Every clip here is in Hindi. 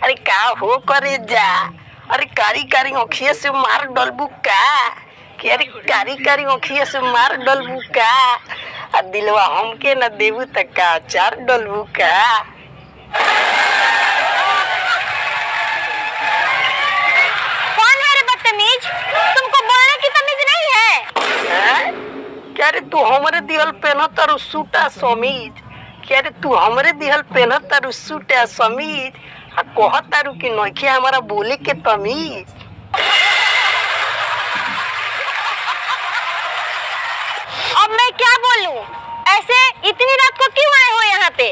अरे का हो करे जा। अरे कारी कारी अखिया से मार डलबू का कि अरे कारी कारी अखिया से मार डलबू का आ दिलवा हमके न देबू त का चार डलबू का। कौन है रे बदतमीज? तुमको बोलने की तमीज नहीं है? क्या रे तू हमरे दिहल पहन तारू सूटा समीज? क्या रे तू हमरे दिहल पहन तारू सूटा समीज आ कह तारू कि नइखे हमारा बोले के तमीज। अब मैं क्या बोलूं? ऐसे इतनी रात को क्यों आए हो यहाँ पे?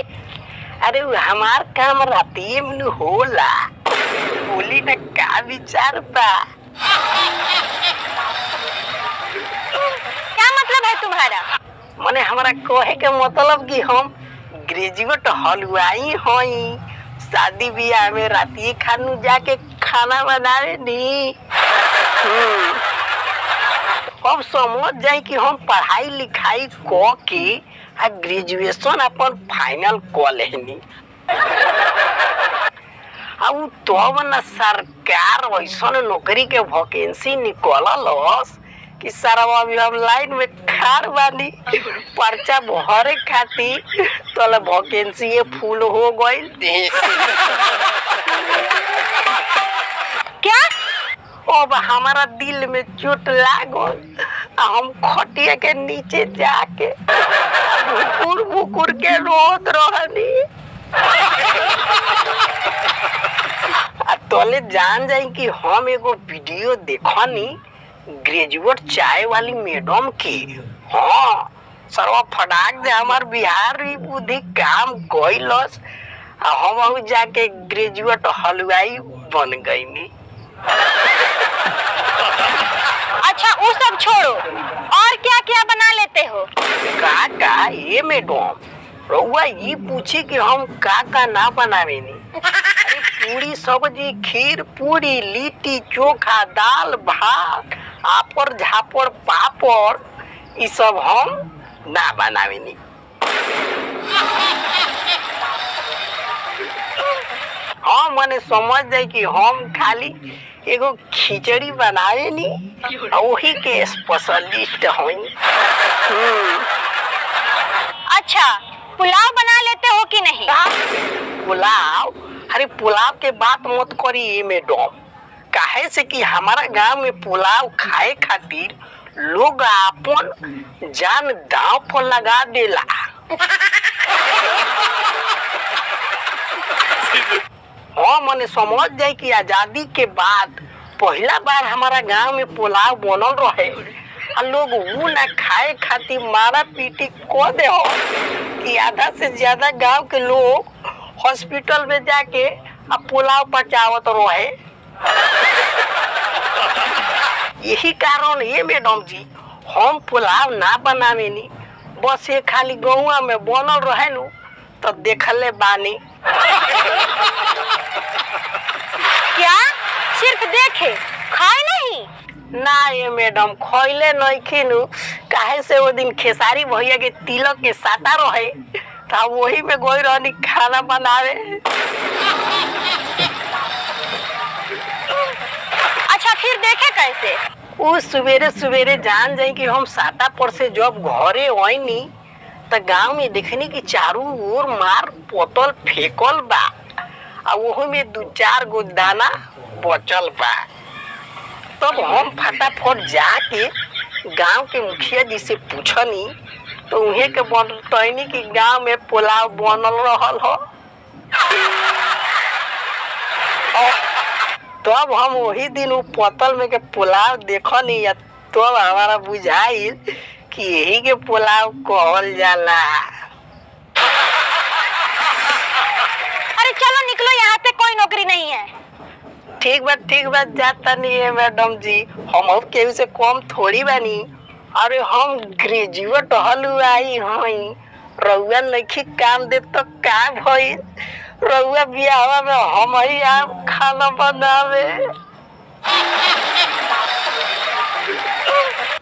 अरे हमार काम राती में होला, बोली न का विचार बा। क्या मतलब है तुम्हारा? मने हमारा कहे के मतलब कि हम ग्रेजुएट हलवाई हई, शादी ब्याह में राती खानू जाके खाना बनावे नी। अब समझ जाए कि हम पढ़ाई लिखाई क के आ ग्रेजुएशन अपन फाइनल क लेनी। अब तब न सरकार वैसन नौकरी के वैकेंसी निकललस कि सारा अभी हम लाइन में खाड़ बानी पर्चा भरे खातिर, तो वैकेंसी फुल हो गई। क्या? अब हमारा दिल में चोट लागल, हम खटिया के नीचे जाके भुकुर भुकुर के रोत रहनी। तोले जान जाई कि हम एगो वीडियो देखनी ग्रेजुएट चाय वाली मैडम की। हाँ सरवा फटाक दे हमार बिहार बुद्धि काम कइलस आ हम जाके ग्रेजुएट हलवाई बन गईनी। अच्छा वो सब छोड़ो, और क्या क्या बना लेते हो? का ये मैडम रउआ ये पूछी कि हम का ना बनावेनी। अरे पूरी सब्जी, खीर पूरी, लिट्टी चोखा, दाल भात, आपर झापड़ पापड़, ये सब हम ना बनावेनी। हाँ मने समझ जाए कि हम खाली एगो खिचड़ी बनावेनी, वही के स्पेशलिस्ट हई। अच्छा पुलाव बना लेते हो कि नहीं? पुलाव? अरे पुलाव के बात मत करी ये मैडम, काहे से कि हमारा गांव में पुलाव खाए खातिर लोग अपन जान दांव पर लगा देला। हाँ मने समझ जाए कि आजादी के बाद पहला बार हमारा गांव में पुलाव बनल रहे, लोग वो ना खाए खातिर मारा पीटी को दे हो कि आधा से ज्यादा गांव के लोग हॉस्पिटल में जाके अब पुलाव पचावत रहे। यही कारण ये मैडम जी हम पुलाव ना बनावेनी, बस ये खाली गौवा में बनल रहे नु तो देखले बानी। क्या सिर्फ देखे खाए नहीं? ना ये मैडम खइले नहीं खिनु, काहे से वो दिन खेसारी भैया के तिलक के साटा रहे तो वही में गई रहनी खाना बनावे। अच्छा फिर देखे कैसे? उस सवेरे सवेरे जान जाए कि हम साता पर से जब घरे आईनी तो गांव में देखनी कि चारों ओर मार पोतल फेंकल बा आ वही में 2-4 गो दाना बचल बा। तब हम फटाफट जाके गांव के मुखिया जी से पूछनी तो उन्हें के बताइनी कि गांव में पुलाव बनल रहल हो। तब हम वही दिन वो पतल में के पुलाव देखनी या तो हमारा बुझाइल कि यही के पुलाव कहल जाला। अरे चलो निकलो, यहाँ पे कोई नौकरी नहीं है। ठीक बात जाता नहीं है मैडम जी, हम अब केहू से कम थोड़ी बानी। अरे हम ग्रेजुएट हलवाई हई, रउआ नहीं काम दे तो का भइल? रउआ बियाह में हम ही आम खाना बनावे।